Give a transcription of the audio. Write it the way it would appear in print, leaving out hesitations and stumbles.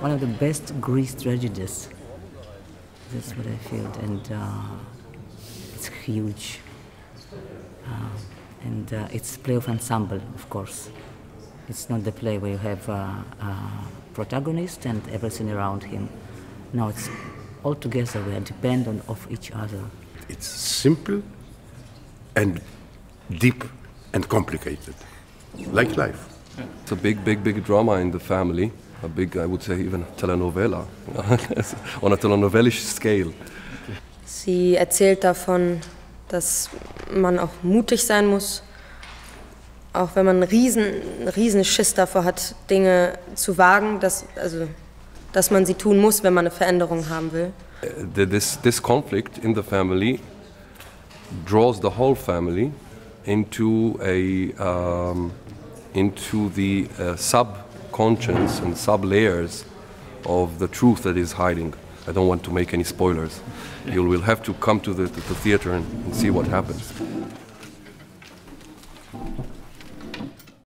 One of the best Greek tragedies. That's what I feel, and it's huge. And it's play of ensemble, of course. It's not the play where you have a protagonist and everything around him. No, it's all together. We are dependent of each other. It's simple and deep and complicated, like life. It's a big drama in the family. A big, I would say, even telenovela, on a telenovelische scale. Sie erzählt davon, dass man auch mutig sein muss, auch wenn man riesen Schiss davor hat, Dinge zu wagen, dass man sie tun muss, wenn man eine Veränderung haben will. This conflict in the family draws the whole family into the subconscious and sub-layers of the truth that is hiding. I don't want to make any spoilers. You will have to come to the theater and see what happens.